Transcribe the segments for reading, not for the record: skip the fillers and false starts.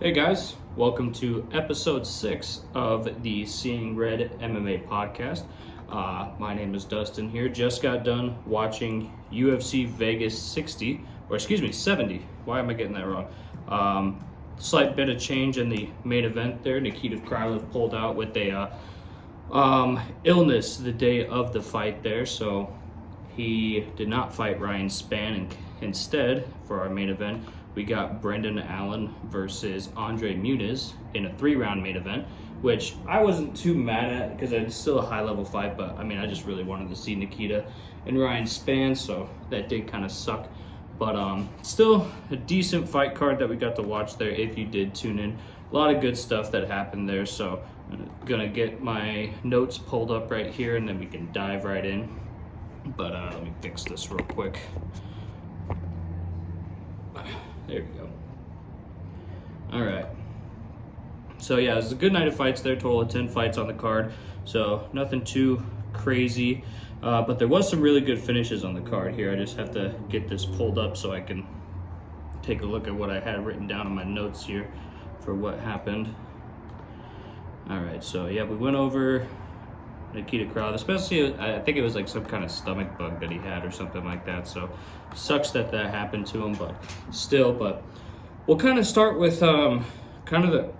Hey guys, welcome to episode 6 of the Seeing Red MMA Podcast. My name is Dustin here. Just got done watching UFC Vegas 70. Why am I getting that wrong? Slight bit of change in the main event there. Nikita Krylov pulled out with a illness the day of the fight there, so he did not fight Ryan Spann, and instead, for our main event, we got Brendan Allen versus Andre Muniz in a 3-round main event, which I wasn't too mad at because it's still a high-level fight, but I just really wanted to see Nikita and Ryan Spann, so that did kind of suck. But still a decent fight card that we got to watch there if you did tune in. A lot of good stuff that happened there, so I'm gonna get my notes pulled up right here and then we can dive right in. But let me fix this real quick. There we go. All right. So yeah, it was a good night of fights there. Total of 10 fights on the card. So nothing too crazy. But there was some really good finishes on the card here. I just have to get this pulled up so I can take a look at what I had written down in my notes here for what happened. All right. So yeah, we went over Nikita Krylov, especially I think it was like some kind of stomach bug that he had or something like that, so sucks that happened to him, but still. But we'll kind of start with kind of the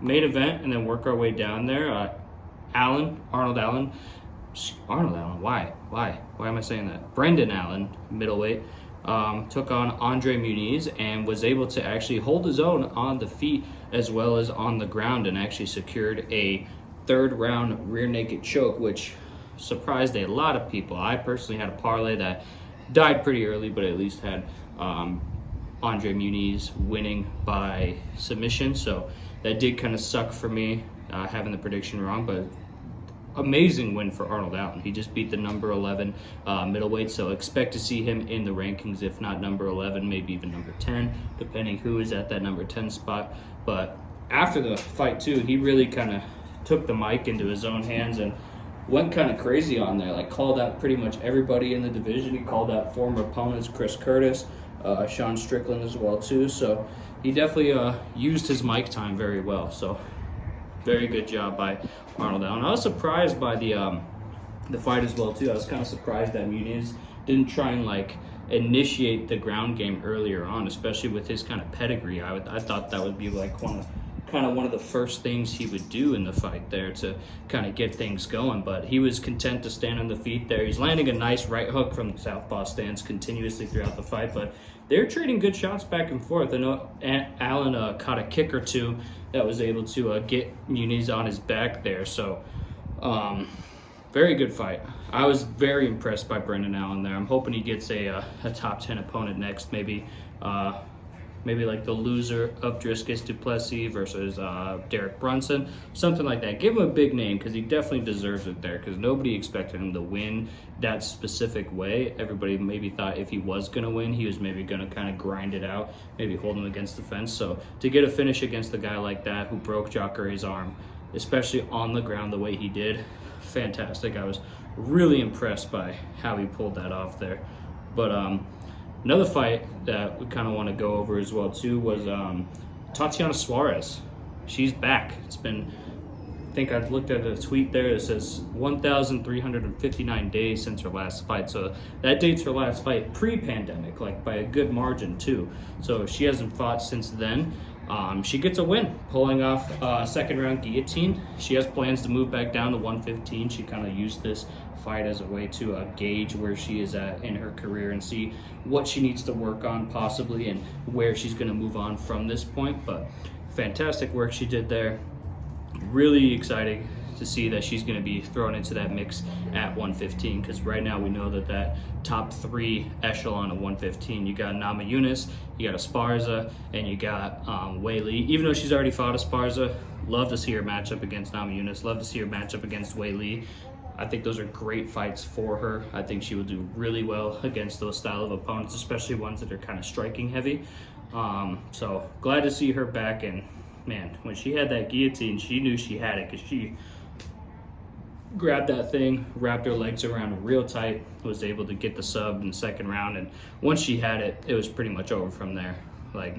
main event and then work our way down there. Arnold Allen, why am I saying that? Brendan Allen, middleweight, took on Andre Muniz and was able to actually hold his own on the feet as well as on the ground, and actually secured a 3rd round rear naked choke, which surprised a lot of people. I personally had a parlay that died pretty early, but at least had Andre Muniz winning by submission, so that did kind of suck for me, having the prediction wrong. But amazing win for Arnold Allen. He just beat the number 11 middleweight, so expect to see him in the rankings, if not number 11, maybe even number 10, depending who is at that number 10 spot. But after the fight too, he really kind of took the mic into his own hands and went kind of crazy on there, like called out pretty much everybody in the division. He called out former opponents, Chris Curtis, Sean Strickland as well too, so he definitely used his mic time very well, so very good job by Arnold Allen. I was surprised by the fight as well too. I was kind of surprised that Muniz didn't try and initiate the ground game earlier on, especially with his kind of pedigree. I thought that would be like one of the first things he would do in the fight there to kind of get things going, but he was content to stand on the feet there. He's landing a nice right hook from the southpaw stance continuously throughout the fight, but they're trading good shots back and forth. I know Allen caught a kick or two that was able to get Muniz on his back there, so very good fight. I was very impressed by Brendan Allen there. I'm hoping he gets a top 10 opponent next, maybe like the loser of Dricus du Plessis versus Derek Brunson, something like that. Give him a big name because he definitely deserves it there, because nobody expected him to win that specific way. Everybody maybe thought if he was going to win, he was maybe going to kind of grind it out, maybe hold him against the fence. So to get a finish against a guy like that who broke Jacare's arm, especially on the ground the way he did, fantastic. I was really impressed by how he pulled that off there. But another fight that we kind of want to go over as well too was Tatiana Suarez. She's back. It's been, I think I've looked at a tweet there that says 1,359 days since her last fight. So that dates her last fight pre-pandemic, like by a good margin too. So she hasn't fought since then. She gets a win, pulling off a 2nd round guillotine. She has plans to move back down to 115. She kind of used this fight as a way to gauge where she is at in her career and see what she needs to work on possibly and where she's going to move on from this point. But fantastic work she did there. Really exciting to see that she's going to be thrown into that mix at 115, because right now we know that top 3 echelon of 115, you got Muniz, you got Esparza, and you got Wei Li. Even though she's already fought Esparza, love to see her match up against Muniz, love to see her match up against Wei Li. I think those are great fights for her. I think she will do really well against those style of opponents, especially ones that are kind of striking heavy. So glad to see her back, and man, when she had that guillotine, she knew she had it, because she grabbed that thing, wrapped her legs around it real tight, was able to get the sub in the 2nd round, and once she had it, it was pretty much over from there. Like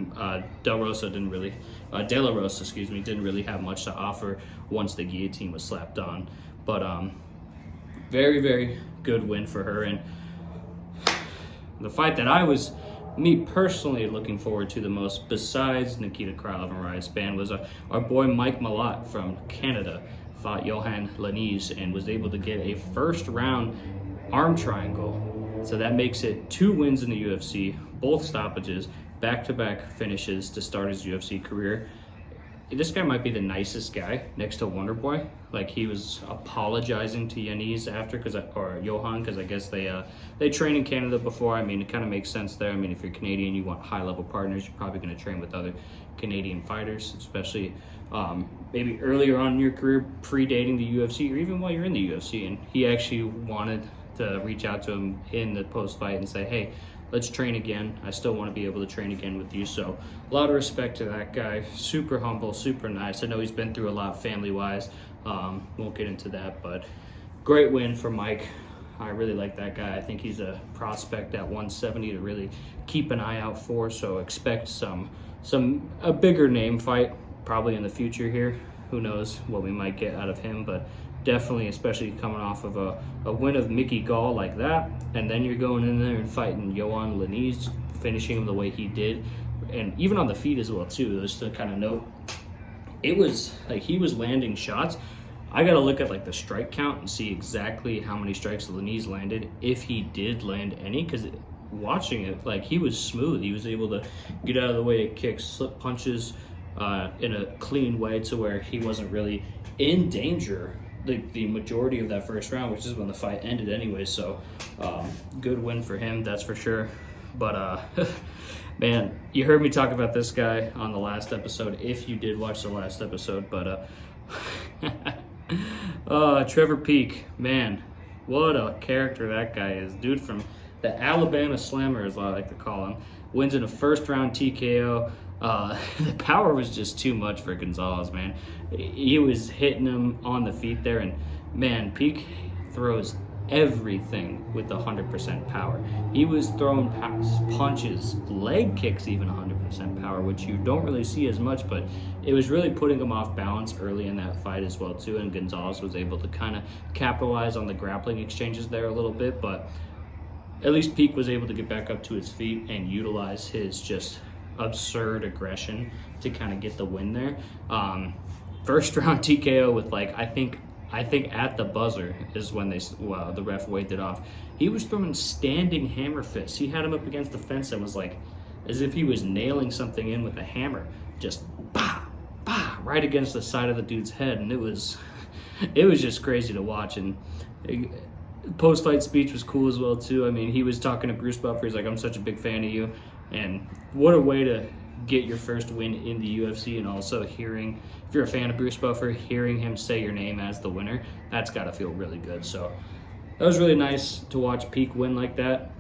De La Rosa, didn't really have much to offer once the guillotine was slapped on. But very, very good win for her. And the fight that I was, me personally, looking forward to the most, besides Nikita Krylov and Ryan Spann, was our boy Mike Malott from Canada. Fought Johan Muniz and was able to get a first round arm triangle. So that makes it 2 wins in the UFC, both stoppages, back-to-back finishes to start his UFC career. This guy might be the nicest guy next to Wonderboy. Like, he was apologizing to Muniz after, or Johan, because I guess they train in Canada before. I mean, it kind of makes sense there. I mean, if you're Canadian, you want high-level partners, you're probably going to train with other Canadian fighters, especially maybe earlier on in your career, predating the UFC, or even while you're in the UFC. And he actually wanted to reach out to him in the post-fight and say, hey, let's train again. I still want to be able to train again with you. So a lot of respect to that guy. Super humble, super nice. I know he's been through a lot family-wise. Won't get into that, but great win for Mike. I really like that guy. I think he's a prospect at 170 to really keep an eye out for. So expect a bigger name fight probably in the future here. Who knows what we might get out of him, but definitely, especially coming off of a win of Mickey Gall like that, and then you're going in there and fighting Johan Muniz, finishing him the way he did, and even on the feet as well too. Just to kind of note, it was like he was landing shots. I gotta look at like the strike count and see exactly how many strikes Muniz landed, if he did land any, because watching it, like, he was smooth. He was able to get out of the way, kick, slip punches in a clean way to where he wasn't really in danger the majority of that first round, which is when the fight ended anyway. So good win for him, that's for sure. But man, you heard me talk about this guy on the last episode, if you did watch the last episode. But Trevor Peek, man, what a character that guy is. Dude from the Alabama Slammer, as I like to call him, wins in a first round TKO. The power was just too much for Gonzalez, man. He was hitting him on the feet there, and man, Peek throws everything with 100% power. He was throwing punches, leg kicks, even 100% power, which you don't really see as much, but it was really putting him off balance early in that fight as well too, and Gonzalez was able to kind of capitalize on the grappling exchanges there a little bit, but at least Peek was able to get back up to his feet and utilize his just absurd aggression to kind of get the win there. First round TKO with, like, I think at the buzzer is when the ref waved it off. He was throwing standing hammer fists. He had him up against the fence and was like, as if he was nailing something in with a hammer, just bah, bah, right against the side of the dude's head. And it was just crazy to watch. And post-fight speech was cool as well too. I mean, he was talking to Bruce Buffer. He's like, I'm such a big fan of you. And what a way to get your first win in the UFC, and also hearing, if you're a fan of Bruce Buffer, hearing him say your name as the winner, that's got to feel really good. So that was really nice to watch Peek win like that.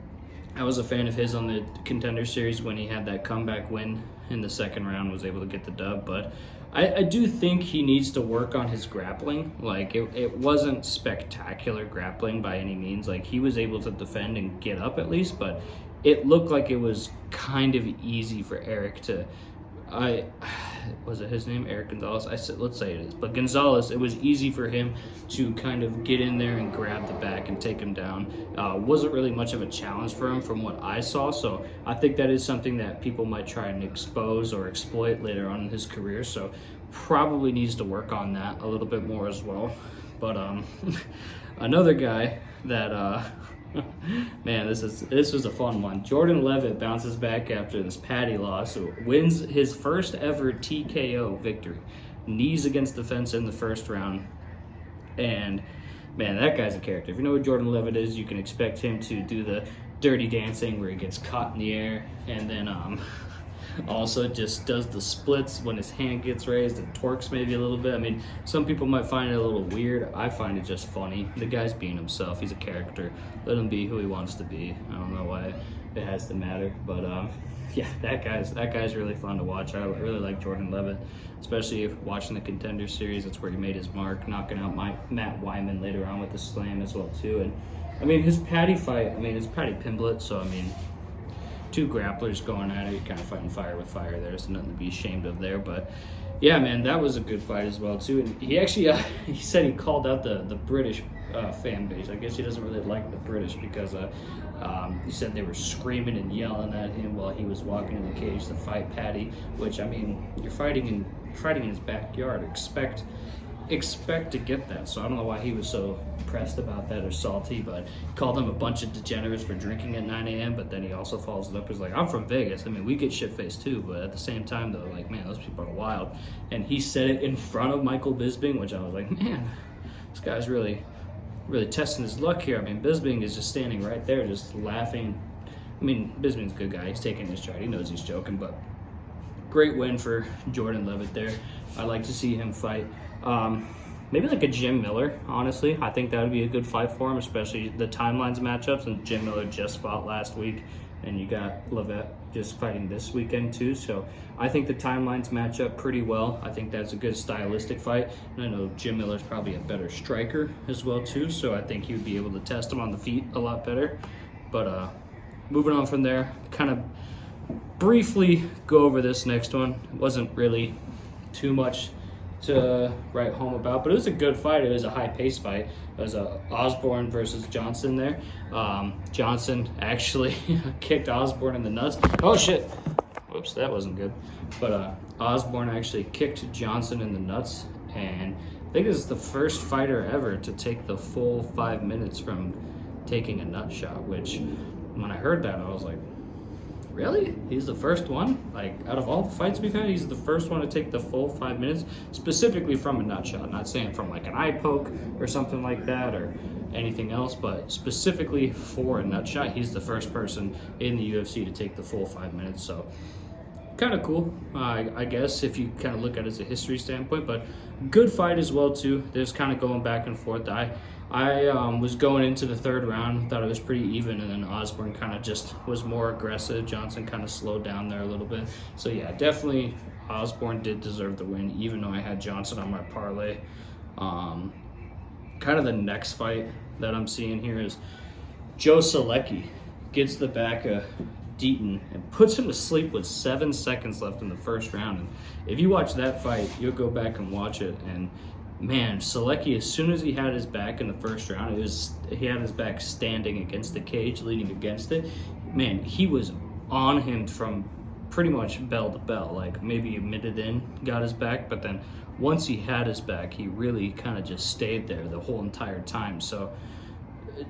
I was a fan of his on the Contender Series when he had that comeback win in the second round, was able to get the dub, but I do think he needs to work on his grappling. Like, it wasn't spectacular grappling by any means. Like, he was able to defend and get up at least, but it looked like it was kind of easy for Eric to, was it his name? Eric Gonzalez? Let's say it is. But Gonzalez, it was easy for him to kind of get in there and grab the back and take him down. Wasn't really much of a challenge for him from what I saw. So I think that is something that people might try and expose or exploit later on in his career. So probably needs to work on that a little bit more as well. But another guy that man, this was a fun one. Jordan Levitt bounces back after this Paddy loss, so wins his first ever TKO victory. Knees against the fence in the first round. And man, that guy's a character. If you know what Jordan Levitt is, you can expect him to do the dirty dancing where he gets caught in the air, and then also just does the splits when his hand gets raised and torques maybe a little bit. I mean, some people might find it a little weird. I find it just funny. The guy's being himself. He's a character. Let him be who he wants to be. I don't know why it has to matter, but yeah, that guy's really fun to watch. I really like Jordan Levitt, especially if watching the Contender Series. That's where he made his mark, knocking out Matt Wyman later on with the slam as well too. And I mean, his Paddy fight, I mean, it's Paddy Pimblett, so I mean, two grapplers going at it. You're kind of fighting fire with fire there, so nothing to be ashamed of there. But yeah, man, that was a good fight as well too. And he actually he said he called out the British fan base. I guess he doesn't really like the British because he said they were screaming and yelling at him while he was walking in the cage to fight Paddy. Which, I mean, you're fighting in his backyard. Expect to get that. So I don't know why he was so pressed about that or salty, but he called them a bunch of degenerates for drinking at 9 a.m. But then he also follows it up. He's like, I'm from Vegas. I mean, we get shit-faced too, but at the same time, though, like, man, those people are wild. And he said it in front of Michael Bisping, which I was like, man, this guy's really testing his luck here. I mean, Bisping is just standing right there, just laughing. I mean, Bisping's a good guy. He's taking his stride. He knows he's joking, but great win for Jordan Levitt there. I'd like to see him fight. Maybe like a Jim Miller, honestly. I think that would be a good fight for him, especially the timelines matchups. And Jim Miller just fought last week, and you got Levitt just fighting this weekend too. So I think the timelines match up pretty well. I think that's a good stylistic fight. And I know Jim Miller's probably a better striker as well too. So I think he would be able to test him on the feet a lot better. But moving on from there, kind of briefly go over this next one. It wasn't really too much to write home about, but it was a good fight. It was a high-paced fight. It was Osborne versus Johnson there. Johnson actually kicked Osborne in the nuts. Oh shit! Whoops, that wasn't good. But Osborne actually kicked Johnson in the nuts, and I think this is the first fighter ever to take the full 5 minutes from taking a nut shot. Which, when I heard that, I was like, really? He's the first one? Like, out of all the fights we've had, he's the first one to take the full 5 minutes, specifically from a nut shot. Not saying from like an eye poke or something like that or anything else, but specifically for a nut shot, he's the first person in the UFC to take the full 5 minutes. So kind of cool, I guess, if you kind of look at it as a history standpoint, but good fight as well too. There's kind of going back and forth. I was going into the third round, thought it was pretty even, and then Osborne kind of just was more aggressive. Johnson kind of slowed down there a little bit. So yeah, definitely Osborne did deserve the win, even though I had Johnson on my parlay. Kind of the next fight that I'm seeing here is Joe Selecki gets the back of Deaton and puts him to sleep with 7 seconds left in the first round. And if you watch that fight, you'll go back and watch it, and man, Selecki, as soon as he had his back in the first round, he had his back standing against the cage, leaning against it. Man, he was on him from pretty much bell to bell. Like, maybe a minute in, got his back, but then once he had his back, he really kind of just stayed there the whole entire time. So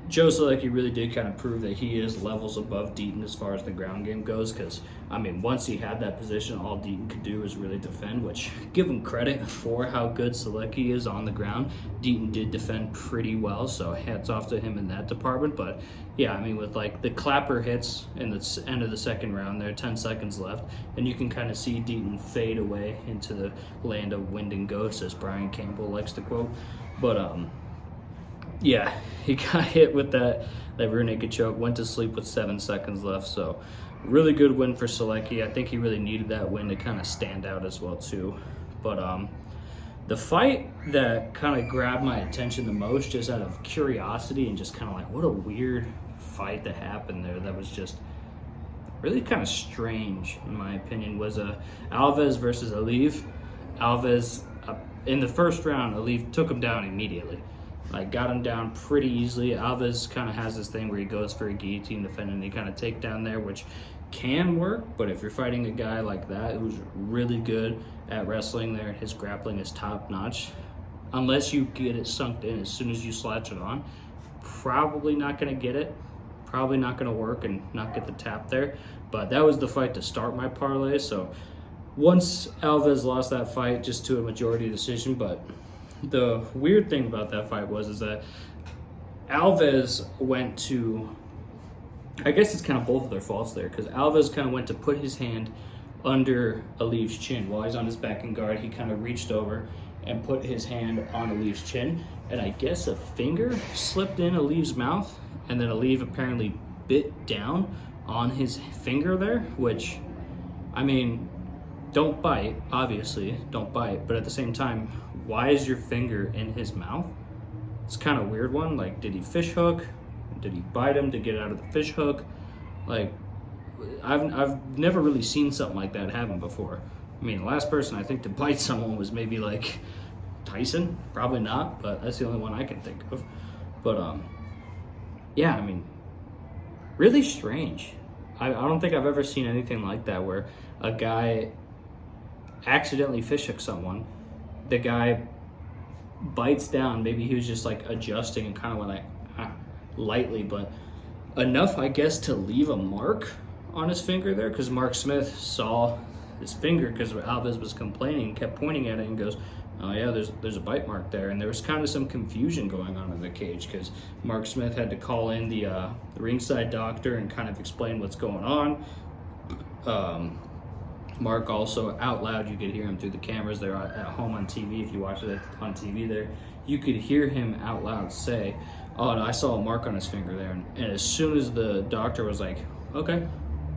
Joe Selecki really did kind of prove that he is levels above Deaton as far as the ground game goes, because, I mean, once he had that position, all Deaton could do was really defend, which, give him credit for how good Selecki is on the ground. Deaton did defend pretty well, so hats off to him in that department. But yeah, I mean, with like the clapper hits in the end of the second round there, 10 seconds left, and you can kind of see Deaton fade away into the land of wind and ghosts, as Brian Campbell likes to quote. But yeah, he got hit with that rear naked choke, went to sleep with 7 seconds left. So really good win for Selecki. I think he really needed that win to kind of stand out as well too. But the fight that kind of grabbed my attention the most, just out of curiosity and just kind of like, what a weird fight that happened there, that was just really kind of strange in my opinion, was Alves versus Aliv. Alves, in the first round, Aliv took him down immediately. Like, got him down pretty easily. Alves kind of has this thing where he goes for a guillotine defend and he kind of take down there, which can work, but if you're fighting a guy like that who's really good at wrestling there, his grappling is top notch, unless you get it sunk in as soon as you slatch it on, probably not going to get it, probably not going to work and not get the tap there. But that was the fight to start my parlay. So once Alves lost that fight, just to a majority decision. But the weird thing about that fight was that Alves went to, I guess it's kind of both of their faults there, because Alves kind of went to put his hand under Aliv's chin while he's on his back and guard. He kind of reached over and put his hand on Aliv's chin, and I guess a finger slipped in Aliv's mouth, and then Aliv apparently bit down on his finger there, which, I mean, don't bite, obviously, don't bite, but at the same time, why is your finger in his mouth? It's kind of a weird one. Like, did he fish hook? Did he bite him to get out of the fish hook? Like, I've never really seen something like that happen before. I mean, the last person I think to bite someone was maybe like Tyson. Probably not, but that's the only one I can think of. But yeah, I mean, really strange. I don't think I've ever seen anything like that where a guy accidentally fish hooks someone. The guy bites down. Maybe he was just like adjusting and kind of went like lightly, but enough, I guess, to leave a mark on his finger there, because Mark Smith saw his finger because Alves was complaining and kept pointing at it and goes, oh yeah, there's a bite mark there. And there was kind of some confusion going on in the cage because Mark Smith had to call in the ringside doctor and kind of explain what's going on. Mark also out loud, you could hear him through the cameras there at home on TV. If you watch it on TV there, you could hear him out loud say, oh, no, I saw a mark on his finger there. And as soon as the doctor was like, okay,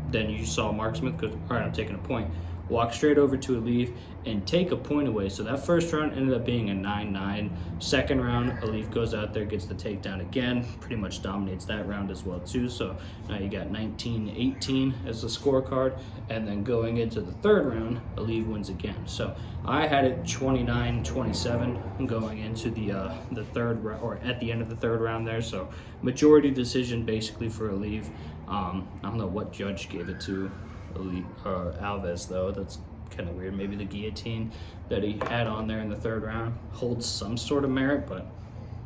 then you saw Mark Smith goes, all right, I'm taking a point. Walk straight over to Aleve and take a point away. So that first round ended up being a 9-9. Second round, Aleve goes out there, gets the takedown again, pretty much dominates that round as well too. So now you got 19-18 as the scorecard. And then going into the third round, Aleve wins again. So I had it 29-27 going into the third round, or at the end of the third round there. So majority decision basically for Aleve. I don't know what judge gave it to Alves though. That's kind of weird. Maybe the guillotine that he had on there in the third round holds some sort of merit, but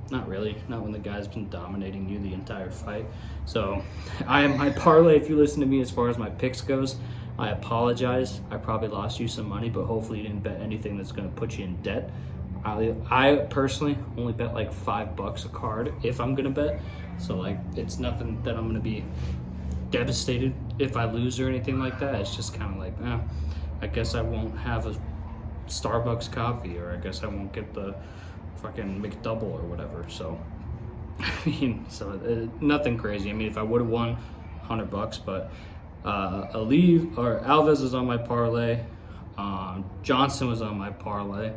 not really. Not when the guy's been dominating you the entire fight. So my parlay, if you listen to me as far as my picks goes, I apologize. I probably lost you some money, but hopefully you didn't bet anything that's going to put you in debt. I personally only bet like $5 a card if I'm going to bet. So like it's nothing that I'm going to be devastated if I lose or anything like that. It's just kind of like, I guess I won't have a Starbucks coffee, or I guess I won't get the fucking McDouble or whatever. So I mean, nothing crazy. I mean, if I would have won $100, but Alves was on my parlay, Johnson was on my parlay,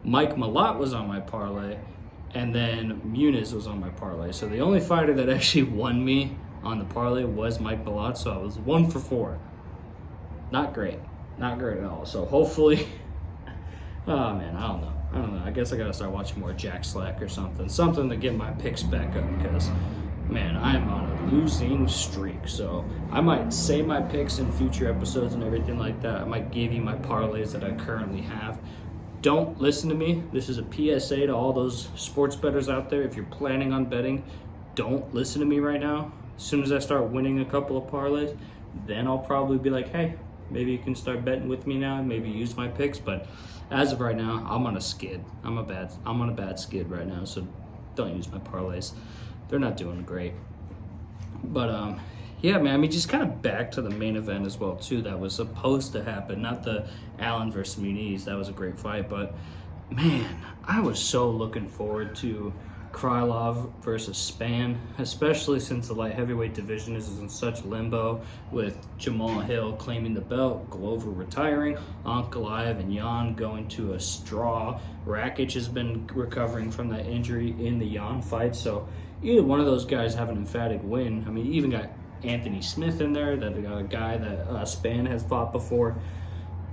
Mike Malott was on my parlay, and then Muniz was on my parlay. So the only fighter that actually won me on the parlay was Mike Malott, so I was 1 for 4. Not great at all. So hopefully, oh man, I don't know. I guess I gotta start watching more Jack Slack or something to get my picks back up, because man, I'm on a losing streak. So I might say my picks in future episodes and everything like that. I might give you my parlays that I currently have. Don't listen to me. This is a PSA to all those sports bettors out there. If you're planning on betting, don't listen to me right now. As soon as I start winning a couple of parlays, then I'll probably be like, hey, maybe you can start betting with me now, maybe use my picks. But as of right now, I'm on a skid. I'm on a bad skid right now, so don't use my parlays. They're not doing great. But yeah, man, I mean, just kind of back to the main event as well too. That was supposed to happen, not the Allen versus Muniz. That was a great fight, but man, I was so looking forward to Krylov versus Spann, especially since the light heavyweight division is in such limbo, with Jamal Hill claiming the belt, Glover retiring, Ankalaev and Yan going to a straw. Rakic has been recovering from that injury in the Yan fight, so either one of those guys have an emphatic win. I mean, you even got Anthony Smith in there, that a guy that Spann has fought before.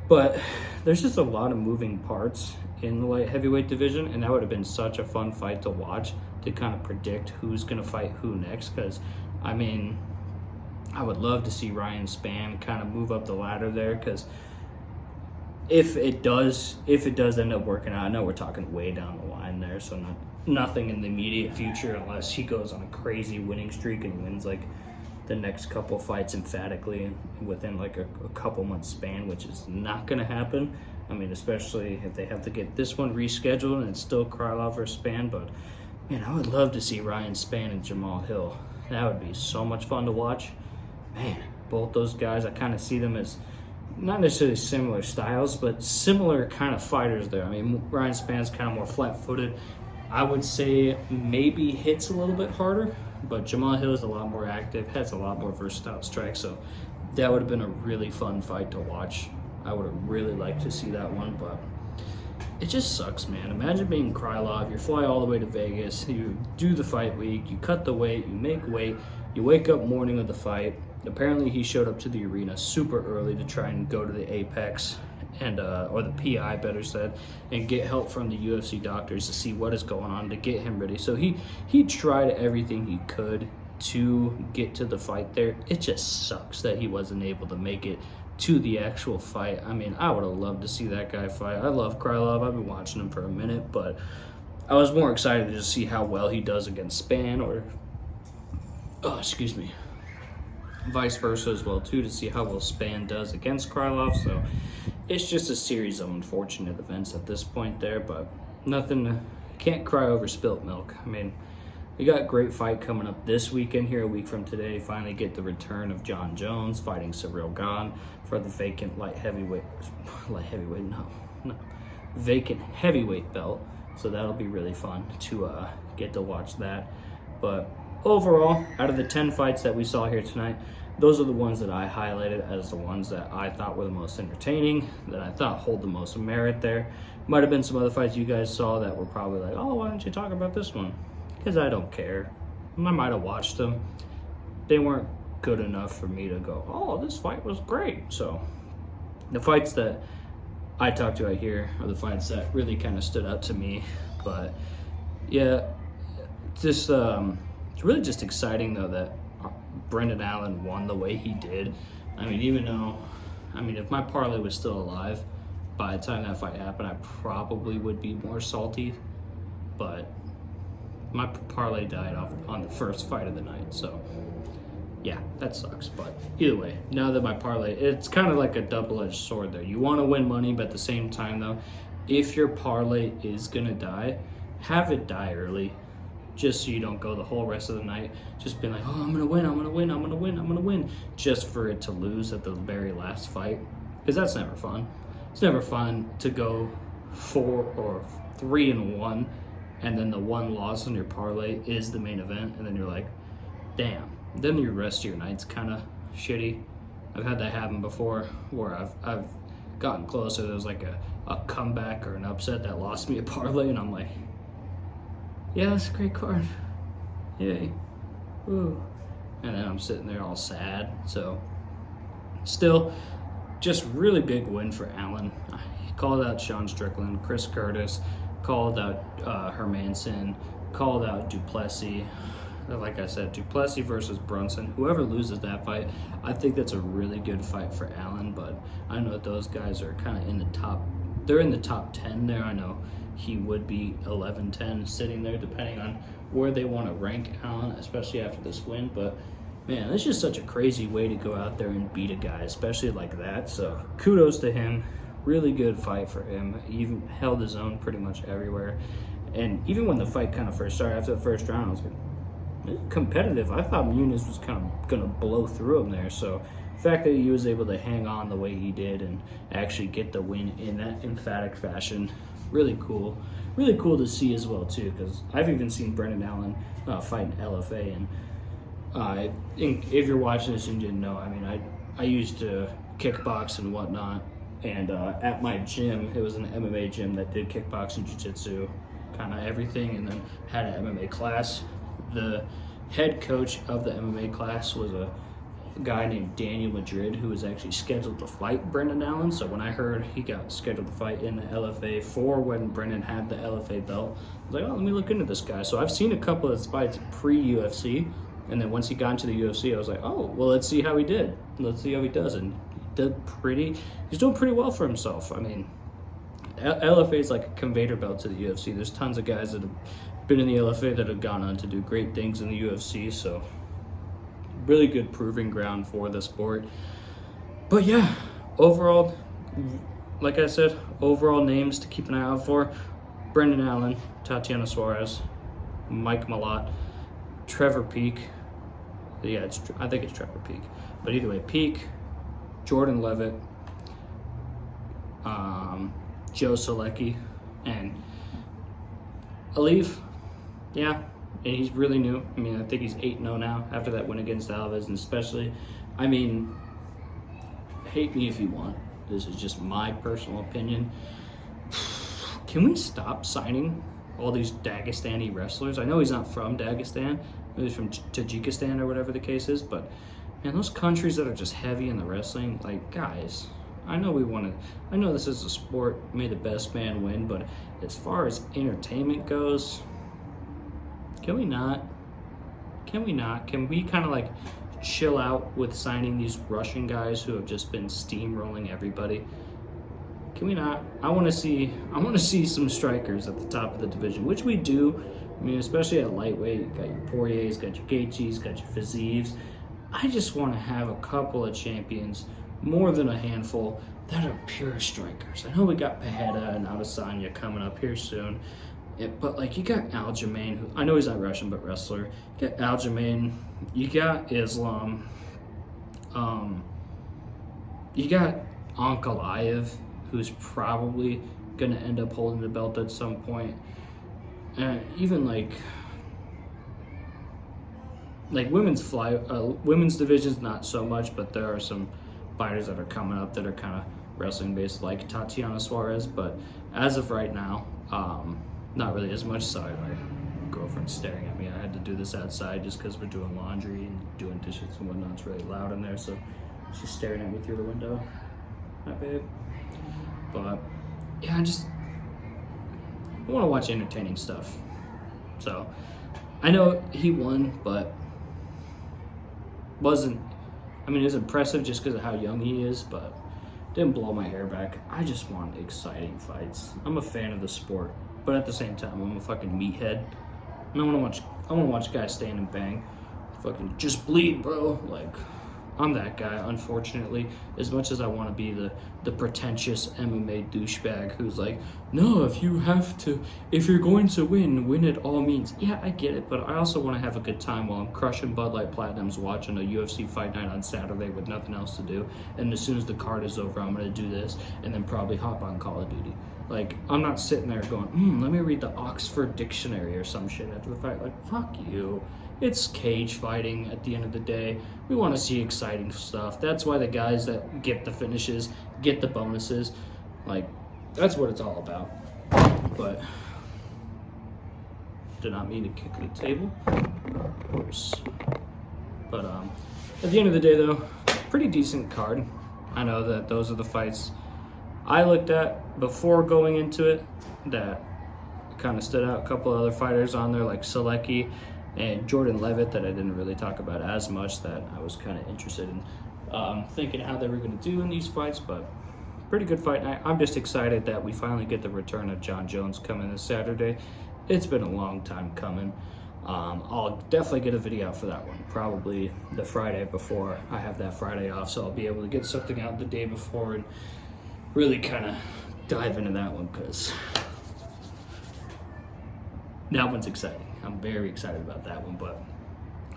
But there's just a lot of moving parts in the light heavyweight division, and that would have been such a fun fight to watch, to kind of predict who's going to fight who next. Because I mean, I would love to see Ryan Spann kind of move up the ladder there, because if it does end up working out, I know we're talking way down the line there, so nothing in the immediate future, unless he goes on a crazy winning streak and wins like the next couple fights emphatically within like a couple months span, which is not going to happen. I mean, especially if they have to get this one rescheduled and it's still Krylov or Spann. But man, I would love to see Ryan Spann and Jamal Hill. That would be so much fun to watch. Man, both those guys, I kind of see them as not necessarily similar styles, but similar kind of fighters there. I mean, Ryan Spann's kind of more flat-footed. I would say maybe hits a little bit harder, but Jamal Hill is a lot more active, has a lot more versatile strikes, so that would have been a really fun fight to watch. I would have really liked to see that one, but it just sucks, man. Imagine being Krylov, you fly all the way to Vegas, you do the fight week, you cut the weight, you make weight, you wake up morning of the fight, Apparently he showed up to the arena super early to try and go to the Apex and or the PI better said, and get help from the UFC doctors to see what is going on to get him ready. So he tried everything he could to get to the fight there. It just sucks that he wasn't able to make it to the actual fight. I mean, I would have loved to see that guy fight. I love Krylov. I've been watching him for a minute, but I was more excited to just see how well he does against Spann, or vice versa as well too, to see how well Spann does against Krylov. So it's just a series of unfortunate events at this point there, but nothing, can't cry over spilt milk. I mean, we got a great fight coming up this weekend here, a week from today. Finally get the return of John Jones fighting Ciryl Gane for the vacant vacant heavyweight belt. So that'll be really fun to get to watch that. But overall, out of the 10 fights that we saw here tonight, those are the ones that I highlighted as the ones that I thought were the most entertaining, that I thought hold the most merit there. Might have been some other fights you guys saw that were probably like, oh, why don't you talk about this one? Because I don't care. I might have watched them. They weren't good enough for me to go, oh, this fight was great. So the fights that I talked about here are the fights that really kind of stood out to me. But yeah, just it's really just exciting though that Brendan Allen won the way he did. I mean, even though, if my parlay was still alive by the time that fight happened, I probably would be more salty. But my parlay died off on the first fight of the night, so yeah, that sucks. But either way, now that my parlay, it's kind of like a double-edged sword there. You want to win money, but at the same time though, if your parlay is gonna die, have it die early, just so you don't go the whole rest of the night just being like, oh, I'm gonna win, just for it to lose at the very last fight, because that's never fun. It's never fun to go 4 or 3-1 and then the one loss on your parlay is the main event, and then you're like, damn. Then the rest of your night's kind of shitty. I've had that happen before where I've gotten closer. There was like a comeback or an upset that lost me a parlay, and I'm like, yeah, that's a great card. Yay. Ooh. And then I'm sitting there all sad. So still, just really big win for Allen. He called out Sean Strickland, Chris Curtis, called out Hermanson, called out Duplessis. Like I said, Duplessis versus Brunson. Whoever loses that fight, I think that's a really good fight for Allen. But I know that those guys are kind of in the top. They're in the top 10 there. I know he would be 11-10 sitting there, depending on where they want to rank Allen, especially after this win. But man, it's just such a crazy way to go out there and beat a guy, especially like that. So kudos to him. Really good fight for him. He even held his own pretty much everywhere. And even when the fight kind of first started, after the first round, I was like, competitive. I thought Muniz was kind of going to blow through him there. So the fact that he was able to hang on the way he did and actually get the win in that emphatic fashion, really cool. Really cool to see as well, too, because I've even seen Brendan Allen fight in LFA. And if you're watching this and you didn't know, I used to kickbox and whatnot. And at my gym, it was an MMA gym that did kickboxing, jiu-jitsu, kind of everything, and then had an MMA class. The head coach of the MMA class was a guy named Daniel Madrid, who was actually scheduled to fight Brendan Allen. So when I heard he got scheduled to fight in the LFA for when Brendan had the LFA belt, I was like, oh, let me look into this guy. So I've seen a couple of his fights pre-UFC, and then once he got into the UFC, I was like, oh, well, let's see how he did. Let's see how he does. And he's doing pretty well for himself. I mean, LFA is like a conveyor belt to the UFC. There's tons of guys that have been in the LFA that have gone on to do great things in the UFC, so really good proving ground for the sport. But yeah, overall, like I said, overall names to keep an eye out for: Brendan Allen, Tatiana Suarez, Mike Malott, Trevor Peek. Yeah, I think it's Trevor Peek. But either way, Peek, Jordan Levitt, Joe Solecki, and Alif. Yeah, and he's really new. I think he's 8-0 now after that win against Alves, and especially, hate me if you want. This is just my personal opinion. Can we stop signing all these Dagestani wrestlers? I know he's not from Dagestan. Maybe he's from Tajikistan or whatever the case is, but man, those countries that are just heavy in the wrestling, like, guys, I know this is a sport, may the best man win, but as far as entertainment goes, can we not? Can we kind of like chill out with signing these Russian guys who have just been steamrolling everybody? Can we not? I want to see some strikers at the top of the division, which we do. I mean, especially at lightweight, you got your Poiriers, got your Gaethjes, got your Fizieves. I just want to have a couple of champions, more than a handful, that are pure strikers. I know we got Pereira and Adesanya coming up here soon, but like you got Aljamain, who I know he's not Russian but wrestler. You got Aljamain, you got Islam, you got Ankalaev, who's probably gonna end up holding the belt at some point. And even like women's division's not so much, but there are some fighters that are coming up that are kind of wrestling based, like Tatiana Suarez. But as of right now, not really as much. Sorry, my girlfriend's staring at me. I had to do this outside just because we're doing laundry and doing dishes and whatnot. It's really loud in there, so she's staring at me through the window. Hi, babe. But yeah, I want to watch entertaining stuff. So I know he won, but it was impressive just because of how young he is, but didn't blow my hair back. I just want exciting fights. I'm a fan of the sport, but at the same time, I'm a fucking meathead. And I want to watch guys stand and bang. Fucking just bleed, bro. Like, I'm that guy, unfortunately. As much as I want to be the pretentious MMA douchebag who's like, no, if you're going to win at all means. Yeah, I get it, but I also want to have a good time while I'm crushing Bud Light Platinums, watching a UFC fight night on Saturday with nothing else to do. And as soon as the card is over, I'm going to do this and then probably hop on Call of Duty. Like, I'm not sitting there going, let me read the Oxford Dictionary or some shit after the fight. Like, fuck you. It's cage fighting at the end of the day. We want to see exciting stuff. That's why the guys that get the finishes get the bonuses. Like, that's what it's all about. But, did not mean to kick the table. Oops. But, at the end of the day, though, pretty decent card. I know that those are the fights I looked at before going into it that kind of stood out. A couple other fighters on there like Selecki and Jordan Levitt that I didn't really talk about as much, that I was kind of interested in thinking how they were going to do in these fights. But pretty good fight night. I'm just excited that we finally get the return of John Jones coming this Saturday. It's been a long time coming. I'll definitely get a video out for that one, probably the Friday before. I have that Friday off, so I'll be able to get something out the day before and really kind of dive into that one, because that one's exciting. I'm very excited about that one. But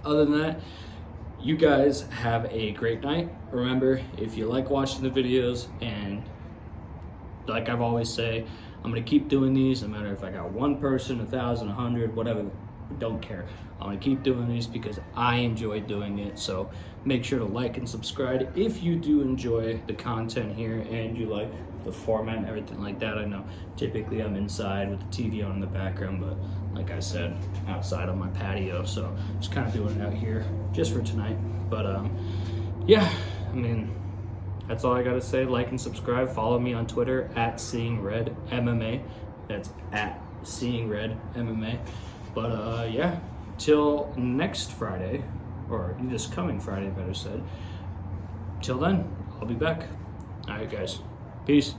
other than that, you guys have a great night. Remember, if you like watching the videos, and like I've always say, I'm gonna keep doing these no matter if I got 1 person, 1,000, 100, whatever. Don't care. I'm gonna keep doing these because I enjoy doing it. So make sure to like and subscribe if you do enjoy the content here and you like the format and everything like that. I know typically I'm inside with the TV on in the background, but like I said, outside on my patio, so just kind of doing it out here just for tonight. But yeah, I mean, that's all I gotta say. Like and subscribe. Follow me on Twitter at Seeing Red MMA. That's at Seeing Red MMA. But yeah, till next Friday, or this coming Friday, better said. Till then, I'll be back. All right, guys. Peace.